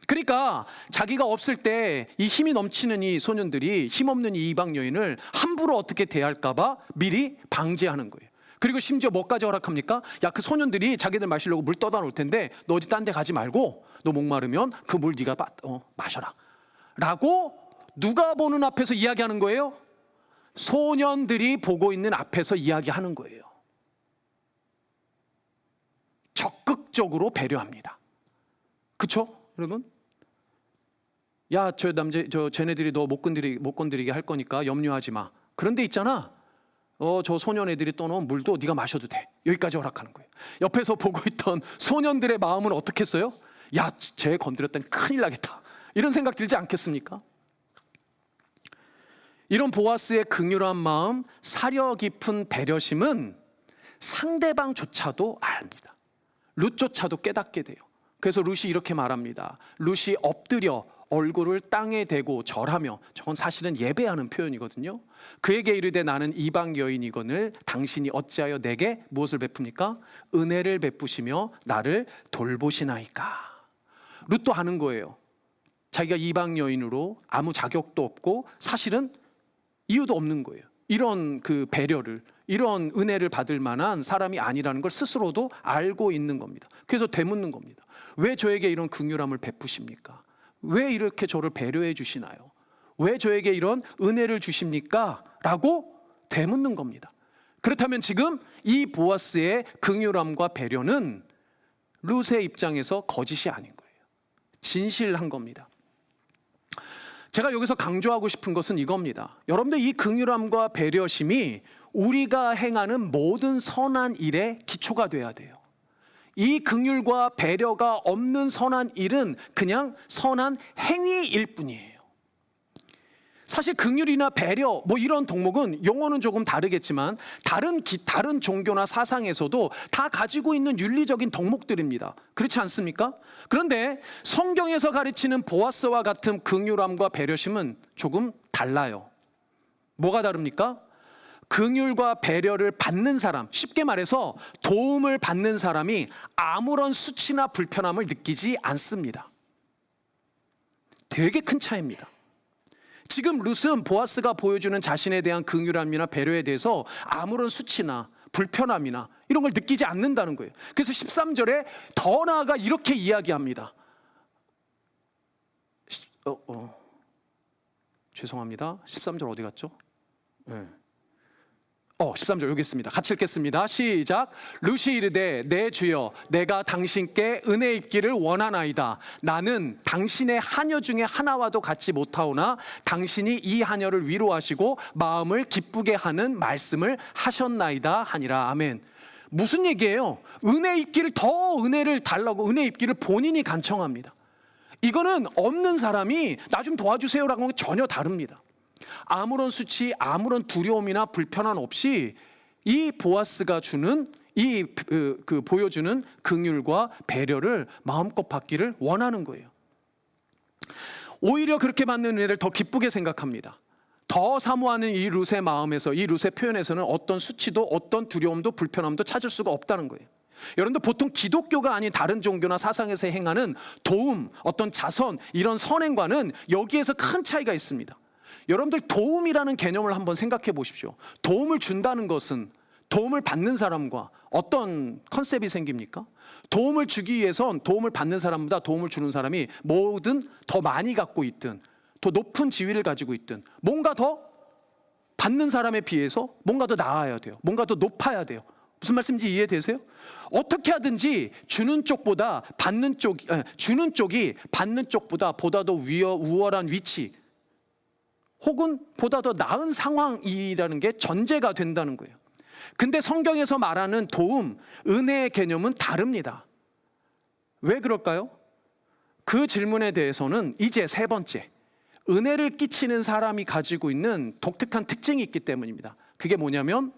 그러니까 자기가 없을 때 이 힘이 넘치는 이 소년들이 힘없는 이 이방 여인을 함부로 어떻게 대할까 봐 미리 방지하는 거예요. 그리고 심지어 뭐까지 허락합니까? 야, 그 소년들이 자기들 마시려고 물 떠다 놓을 텐데 너 어디 딴 데 가지 말고 너 목마르면 그 물 네가 마셔라 라고 누가 보는 앞에서 이야기하는 거예요? 소년들이 보고 있는 앞에서 이야기하는 거예요. 적극적으로 배려합니다. 그렇죠, 여러분? 야, 쟤네들이 너 못 건드리게 할 거니까 염려하지 마. 그런데 있잖아. 저 소년 애들이 떠놓은 물도 네가 마셔도 돼. 여기까지 허락하는 거예요. 옆에서 보고 있던 소년들의 마음은 어떻겠어요? 야, 쟤 건드렸다니 큰일 나겠다. 이런 생각 들지 않겠습니까? 이런 보아스의 긍휼한 마음, 사려 깊은 배려심은 상대방조차도 압니다. 룻조차도 깨닫게 돼요. 그래서 룻이 이렇게 말합니다. 룻이 엎드려 얼굴을 땅에 대고 절하며, 저건 사실은 예배하는 표현이거든요. 그에게 이르되 나는 이방 여인이거늘 당신이 어찌하여 내게 무엇을 베풉니까? 은혜를 베푸시며 나를 돌보시나이까. 룻도 아는 거예요. 자기가 이방 여인으로 아무 자격도 없고 사실은 이유도 없는 거예요. 이런 그 배려를, 이런 은혜를 받을 만한 사람이 아니라는 걸 스스로도 알고 있는 겁니다. 그래서 되묻는 겁니다. 왜 저에게 이런 긍휼함을 베푸십니까? 왜 이렇게 저를 배려해 주시나요? 왜 저에게 이런 은혜를 주십니까? 라고 되묻는 겁니다. 그렇다면 지금 이 보아스의 긍휼함과 배려는 룻의 입장에서 거짓이 아닌 거예요. 진실한 겁니다. 제가 여기서 강조하고 싶은 것은 이겁니다. 여러분들, 이 긍휼함과 배려심이 우리가 행하는 모든 선한 일의 기초가 돼야 돼요. 이 긍휼과 배려가 없는 선한 일은 그냥 선한 행위일 뿐이에요. 사실 긍휼이나 배려 이런 덕목은 용어는 조금 다르겠지만 다른 종교나 사상에서도 다 가지고 있는 윤리적인 덕목들입니다. 그렇지 않습니까? 그런데 성경에서 가르치는 보아스와 같은 긍휼함과 배려심은 조금 달라요. 뭐가 다릅니까? 긍휼과 배려를 받는 사람, 쉽게 말해서 도움을 받는 사람이 아무런 수치나 불편함을 느끼지 않습니다. 되게 큰 차이입니다. 지금 룻은 보아스가 보여주는 자신에 대한 긍휼함이나 배려에 대해서 아무런 수치나 불편함이나 이런 걸 느끼지 않는다는 거예요. 그래서 13절에 더 나아가 이렇게 이야기합니다. 죄송합니다. 13절 어디 갔죠? 13절 여기 있습니다. 같이 읽겠습니다. 시작. 룻이 이르되 내 주여 내가 당신께 은혜 입기를 원하나이다. 나는 당신의 하녀 중에 하나와도 같지 못하오나 당신이 이 하녀를 위로하시고 마음을 기쁘게 하는 말씀을 하셨나이다 하니라. 아멘. 무슨 얘기예요? 은혜 입기를 더 은혜를 달라고 은혜 입기를 본인이 간청합니다. 이거는 없는 사람이 나 좀 도와주세요라고 하는 게 전혀 다릅니다. 아무런 수치, 아무런 두려움이나 불편함 없이 이 보아스가 주는 보여주는 긍휼과 배려를 마음껏 받기를 원하는 거예요. 오히려 그렇게 받는 은혜를 더 기쁘게 생각합니다. 더 사모하는 이 룻의 마음에서, 이 룻의 표현에서는 어떤 수치도 어떤 두려움도 불편함도 찾을 수가 없다는 거예요. 여러분들, 보통 기독교가 아닌 다른 종교나 사상에서 행하는 도움, 어떤 자선, 이런 선행과는 여기에서 큰 차이가 있습니다. 여러분들, 도움이라는 개념을 한번 생각해 보십시오. 도움을 준다는 것은 도움을 받는 사람과 어떤 컨셉이 생깁니까? 도움을 주기 위해선 도움을 받는 사람보다 도움을 주는 사람이 뭐든 더 많이 갖고 있든 더 높은 지위를 가지고 있든 뭔가 더 받는 사람에 비해서 뭔가 더 나아야 돼요. 뭔가 더 높아야 돼요. 무슨 말씀인지 이해되세요? 어떻게 하든지 주는 쪽이 받는 쪽보다 보다 더 우월한 위치 혹은 보다 더 나은 상황이라는 게 전제가 된다는 거예요. 근데 성경에서 말하는 도움, 은혜의 개념은 다릅니다. 왜 그럴까요? 그 질문에 대해서는 이제 세 번째, 은혜를 끼치는 사람이 가지고 있는 독특한 특징이 있기 때문입니다. 그게 뭐냐면,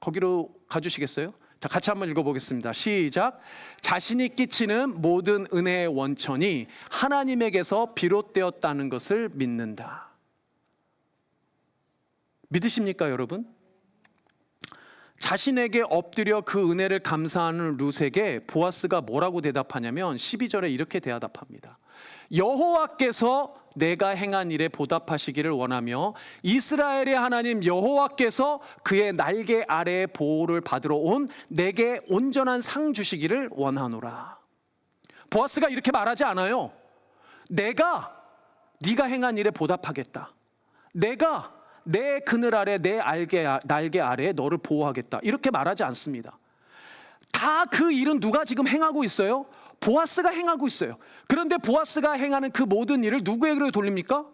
거기로 가주시겠어요? 자, 같이 한번 읽어보겠습니다. 시작. 자신이 끼치는 모든 은혜의 원천이 하나님에게서 비롯되었다는 것을 믿는다. 믿으십니까, 여러분? 자신에게 엎드려 그 은혜를 감사하는 룻에게 보아스가 뭐라고 대답하냐면 12절에 이렇게 대답합니다. 여호와께서 내가 행한 일에 보답하시기를 원하며 이스라엘의 하나님 여호와께서 그의 날개 아래에 보호를 받으러 온 내게 온전한 상 주시기를 원하노라. 보아스가 이렇게 말하지 않아요. 내가 네가 행한 일에 보답하겠다. 내가 내 그늘 아래 내 날개 아래에 너를 보호하겠다. 이렇게 말하지 않습니다. 다 그 일은 누가 지금 행하고 있어요? 보아스가 행하고 있어요. 그런데 보아스가 행하는 그 모든 일을 누구에게로 돌립니까?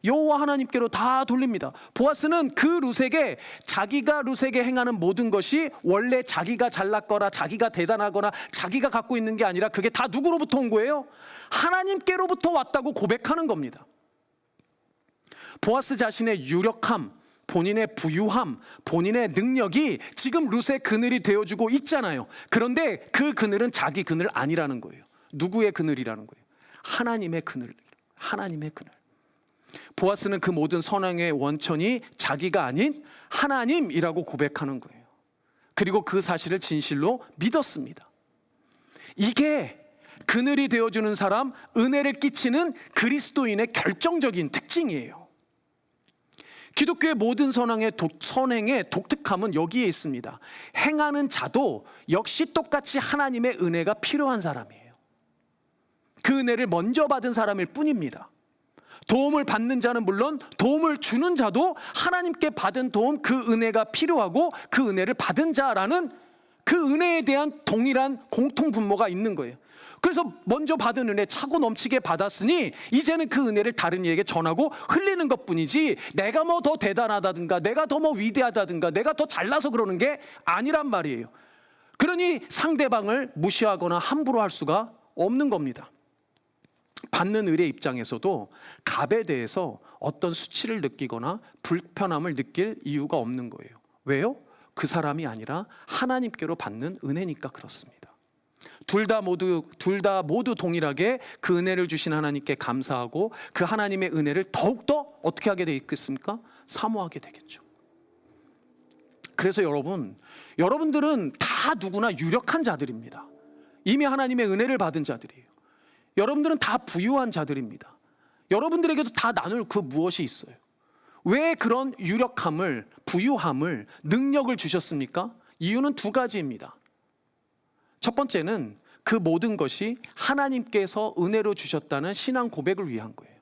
여호와 하나님께로 다 돌립니다. 보아스는 그 룻에게 자기가 룻에게 행하는 모든 것이 원래 자기가 잘났거나 자기가 대단하거나 자기가 갖고 있는 게 아니라 그게 다 누구로부터 온 거예요? 하나님께로부터 왔다고 고백하는 겁니다. 보아스 자신의 유력함, 본인의 부유함, 본인의 능력이 지금 룻의 그늘이 되어주고 있잖아요. 그런데 그 그늘은 자기 그늘 아니라는 거예요. 누구의 그늘이라는 거예요? 하나님의 그늘. 하나님의 그늘. 보아스는 그 모든 선행의 원천이 자기가 아닌 하나님이라고 고백하는 거예요. 그리고 그 사실을 진실로 믿었습니다. 이게 그늘이 되어주는 사람, 은혜를 끼치는 그리스도인의 결정적인 특징이에요. 기독교의 모든 선행의 독특함은 여기에 있습니다. 행하는 자도 역시 똑같이 하나님의 은혜가 필요한 사람이에요. 그 은혜를 먼저 받은 사람일 뿐입니다. 도움을 받는 자는 물론 도움을 주는 자도 하나님께 받은 도움, 그 은혜가 필요하고 그 은혜를 받은 자라는 그 은혜에 대한 동일한 공통 분모가 있는 거예요. 그래서 먼저 받은 은혜 차고 넘치게 받았으니 이제는 그 은혜를 다른 이에게 전하고 흘리는 것뿐이지, 내가 뭐 더 대단하다든가 내가 더 뭐 위대하다든가 내가 더 잘나서 그러는 게 아니란 말이에요. 그러니 상대방을 무시하거나 함부로 할 수가 없는 겁니다. 받는 을의 입장에서도 갑에 대해서 어떤 수치를 느끼거나 불편함을 느낄 이유가 없는 거예요. 왜요? 그 사람이 아니라 하나님께로 받는 은혜니까 그렇습니다. 둘 다 모두 동일하게 그 은혜를 주신 하나님께 감사하고 그 하나님의 은혜를 더욱더 어떻게 하게 돼 있겠습니까? 사모하게 되겠죠. 그래서 여러분들은 다 누구나 유력한 자들입니다. 이미 하나님의 은혜를 받은 자들이에요. 여러분들은 다 부유한 자들입니다. 여러분들에게도 다 나눌 그 무엇이 있어요. 왜 그런 유력함을, 부유함을, 능력을 주셨습니까? 이유는 두 가지입니다. 첫 번째는 그 모든 것이 하나님께서 은혜로 주셨다는 신앙 고백을 위한 거예요.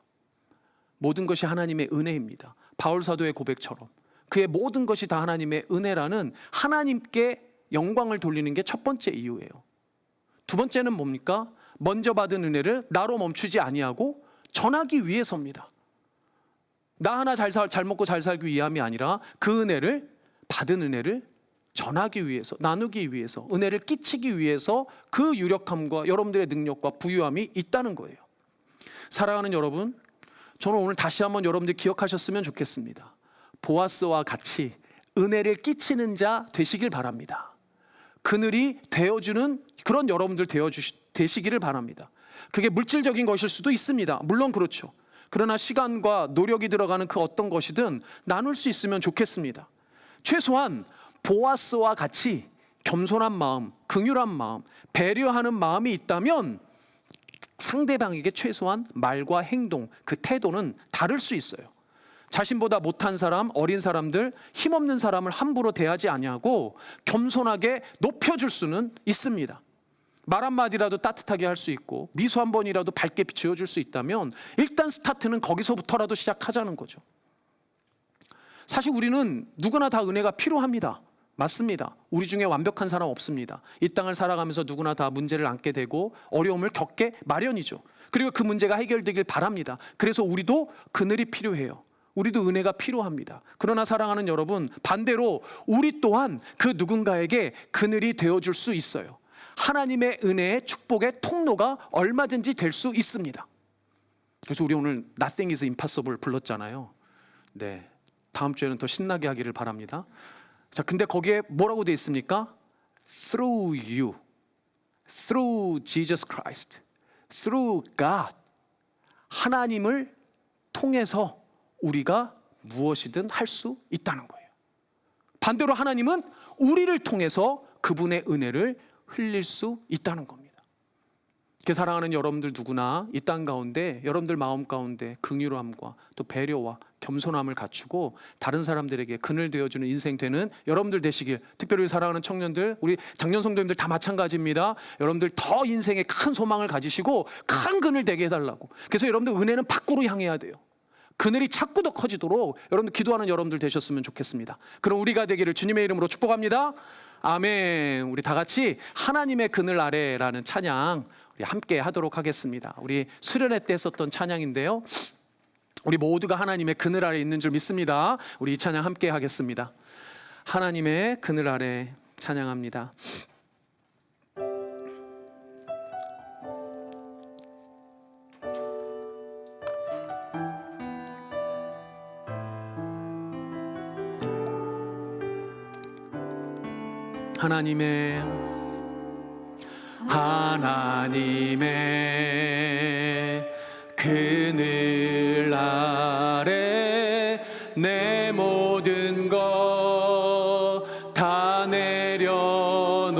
모든 것이 하나님의 은혜입니다. 바울 사도의 고백처럼 그의 모든 것이 다 하나님의 은혜라는 하나님께 영광을 돌리는 게 첫 번째 이유예요. 두 번째는 뭡니까? 먼저 받은 은혜를 나로 멈추지 아니하고 전하기 위해서입니다. 나 하나 잘 먹고 잘 살기 위함이 아니라 그 은혜를, 받은 은혜를 전하기 위해서, 나누기 위해서, 은혜를 끼치기 위해서 그 유력함과 여러분들의 능력과 부유함이 있다는 거예요. 사랑하는 여러분, 저는 오늘 다시 한번 여러분들 기억하셨으면 좋겠습니다. 보아스와 같이 은혜를 끼치는 자 되시길 바랍니다. 그늘이 되어주는 그런 여러분들 되시기를 바랍니다. 그게 물질적인 것일 수도 있습니다. 물론 그렇죠. 그러나 시간과 노력이 들어가는 그 어떤 것이든 나눌 수 있으면 좋겠습니다. 최소한 보아스와 같이 겸손한 마음, 긍휼한 마음, 배려하는 마음이 있다면 상대방에게 최소한 말과 행동, 그 태도는 다를 수 있어요. 자신보다 못한 사람, 어린 사람들, 힘없는 사람을 함부로 대하지 아니하고 겸손하게 높여줄 수는 있습니다. 말 한마디라도 따뜻하게 할 수 있고 미소 한 번이라도 밝게 지어줄 수 있다면 일단 스타트는 거기서부터라도 시작하자는 거죠. 사실 우리는 누구나 다 은혜가 필요합니다. 맞습니다. 우리 중에 완벽한 사람 없습니다. 이 땅을 살아가면서 누구나 다 문제를 안게 되고 어려움을 겪게 마련이죠. 그리고 그 문제가 해결되길 바랍니다. 그래서 우리도 그늘이 필요해요. 우리도 은혜가 필요합니다. 그러나 사랑하는 여러분, 반대로 우리 또한 그 누군가에게 그늘이 되어줄 수 있어요. 하나님의 은혜의 축복의 통로가 얼마든지 될 수 있습니다. 그래서 우리 오늘 Nothing is impossible 불렀잖아요. 네, 다음 주에는 더 신나게 하기를 바랍니다. 자, 근데 거기에 뭐라고 되어 있습니까? Through you, through Jesus Christ, through God. 하나님을 통해서 우리가 무엇이든 할 수 있다는 거예요. 반대로 하나님은 우리를 통해서 그분의 은혜를 흘릴 수 있다는 겁니다. 사랑하는 여러분들 누구나 이 땅 가운데 여러분들 마음 가운데 긍휼함과 또 배려와 겸손함을 갖추고 다른 사람들에게 그늘 되어주는 인생 되는 여러분들 되시길, 특별히 사랑하는 청년들, 우리 장년 성도님들 다 마찬가지입니다. 여러분들 더 인생에 큰 소망을 가지시고 큰 그늘 되게 해달라고. 그래서 여러분들 은혜는 밖으로 향해야 돼요. 그늘이 자꾸 더 커지도록 여러분들 기도하는 여러분들 되셨으면 좋겠습니다. 그럼 우리가 되기를 주님의 이름으로 축복합니다. 아멘. 우리 다 같이 하나님의 그늘 아래라는 찬양 우리 함께 하도록 하겠습니다. 우리 수련회 때 썼던 찬양인데요, 우리 모두가 하나님의 그늘 아래 있는 줄 믿습니다. 우리 이 찬양 함께 하겠습니다. 하나님의 그늘 아래 찬양합니다. 하나님의 그늘 아래 내 모든 것 다 내려놓고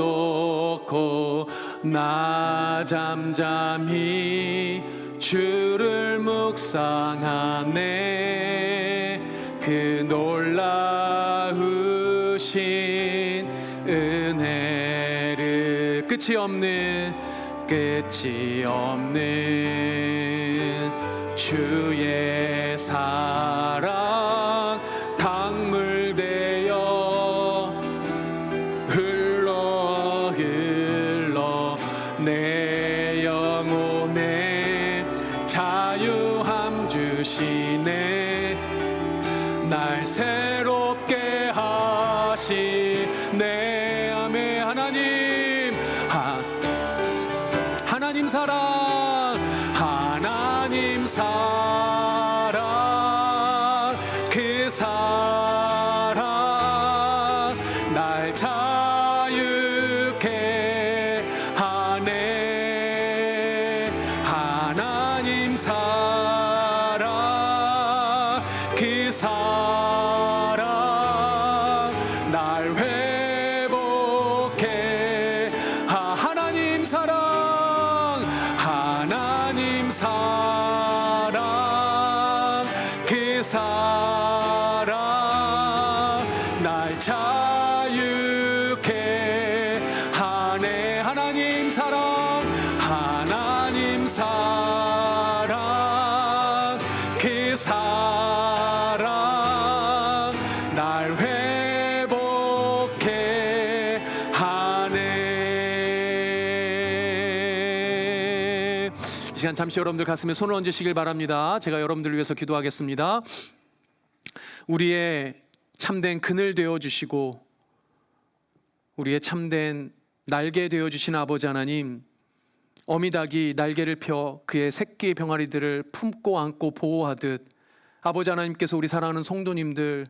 나 잠시 잠잠히 주를 묵상하네. 그 놀라우신 은혜를 끝이 없는 주의 사랑 강물 되어 흘러 내 영혼에 자유함 주시네. 날 새롭게 하시네. 아멘. 하나님 사랑, 하나님 사랑, 그 사랑 날 자유케 하네. 하나님 사랑, 그 사랑 날 회복해. 하나님 사랑, 하나님 사랑, 그 사랑 날 자유케 하네. 하나님 사랑, 하나님 사랑, 그 사랑 날 회복해 하네. 이 시간 잠시 여러분들 가슴에 손을 얹으시길 바랍니다. 제가 여러분들을 위해서 기도하겠습니다. 우리의 참된 그늘 되어주시고 우리의 참된 날개 되어주신 아버지 하나님, 어미닭이 날개를 펴 그의 새끼 병아리들을 품고 안고 보호하듯 아버지 하나님께서 우리 사랑하는 성도님들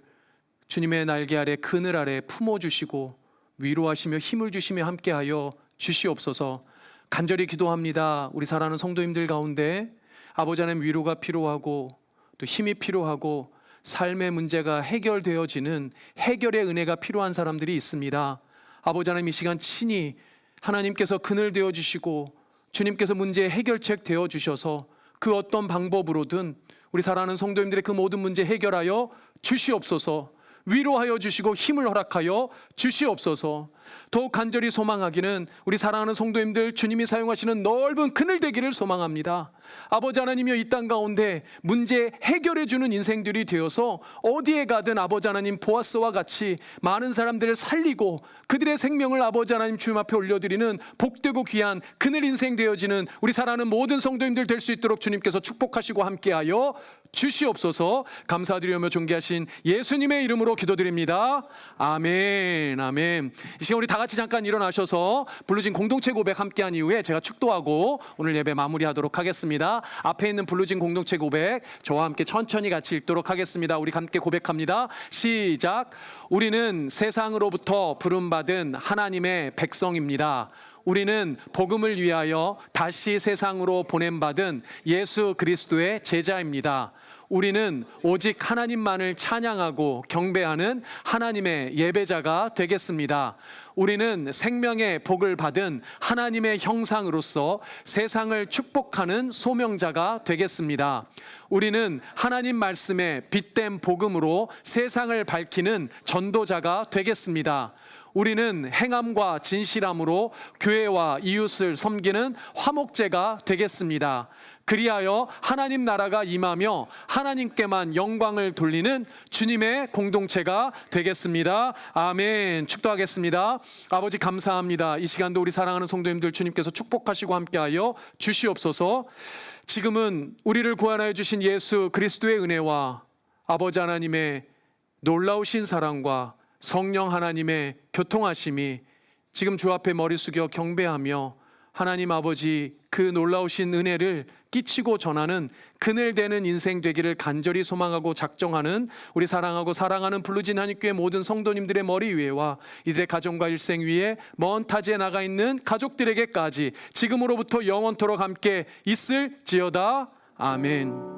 주님의 날개 아래 그늘 아래 품어주시고 위로하시며 힘을 주시며 함께하여 주시옵소서. 간절히 기도합니다. 우리 사랑하는 성도님들 가운데 아버지 하나님 위로가 필요하고 또 힘이 필요하고 삶의 문제가 해결되어지는 해결의 은혜가 필요한 사람들이 있습니다. 아버지 하나님, 이 시간 친히 하나님께서 그늘 되어주시고 주님께서 문제의 해결책 되어주셔서 그 어떤 방법으로든 우리 사랑하는 성도님들의 그 모든 문제 해결하여 주시옵소서. 위로하여 주시고 힘을 허락하여 주시옵소서. 더욱 간절히 소망하기는 우리 사랑하는 성도님들 주님이 사용하시는 넓은 그늘 되기를 소망합니다. 아버지 하나님이여, 이 땅 가운데 문제 해결해 주는 인생들이 되어서 어디에 가든 아버지 하나님 보아스와 같이 많은 사람들을 살리고 그들의 생명을 아버지 하나님 주님 앞에 올려드리는 복되고 귀한 그늘 인생 되어지는 우리 사랑하는 모든 성도님들 될 수 있도록 주님께서 축복하시고 함께하여 주시옵소서. 감사드리며 존귀하신 예수님의 이름으로 기도드립니다. 아멘. 아멘. 이 시간 우리 다 같이 잠깐 일어나셔서 블루진 공동체 고백 함께한 이후에 제가 축도하고 오늘 예배 마무리하도록 하겠습니다. 앞에 있는 블루진 공동체 고백 저와 함께 천천히 같이 읽도록 하겠습니다. 우리 함께 고백합니다. 시작. 우리는 세상으로부터 부름받은 하나님의 백성입니다. 우리는 복음을 위하여 다시 세상으로 보냄받은 예수 그리스도의 제자입니다. 우리는 오직 하나님만을 찬양하고 경배하는 하나님의 예배자가 되겠습니다. 우리는 생명의 복을 받은 하나님의 형상으로서 세상을 축복하는 소명자가 되겠습니다. 우리는 하나님 말씀의 빛된 복음으로 세상을 밝히는 전도자가 되겠습니다. 우리는 행함과 진실함으로 교회와 이웃을 섬기는 화목제가 되겠습니다. 그리하여 하나님 나라가 임하며 하나님께만 영광을 돌리는 주님의 공동체가 되겠습니다. 아멘. 축도하겠습니다. 아버지 감사합니다. 이 시간도 우리 사랑하는 성도님들 주님께서 축복하시고 함께하여 주시옵소서. 지금은 우리를 구원하여 주신 예수 그리스도의 은혜와 아버지 하나님의 놀라우신 사랑과 성령 하나님의 교통하심이 지금 주 앞에 머리 숙여 경배하며 하나님 아버지 그 놀라우신 은혜를 끼치고 전하는 그늘되는 인생 되기를 간절히 소망하고 작정하는 우리 사랑하고 사랑하는 블루진 한인교회 모든 성도님들의 머리 위에와 이들의 가정과 일생 위에 먼 타지에 나가 있는 가족들에게까지 지금으로부터 영원토록 함께 있을지어다. 아멘.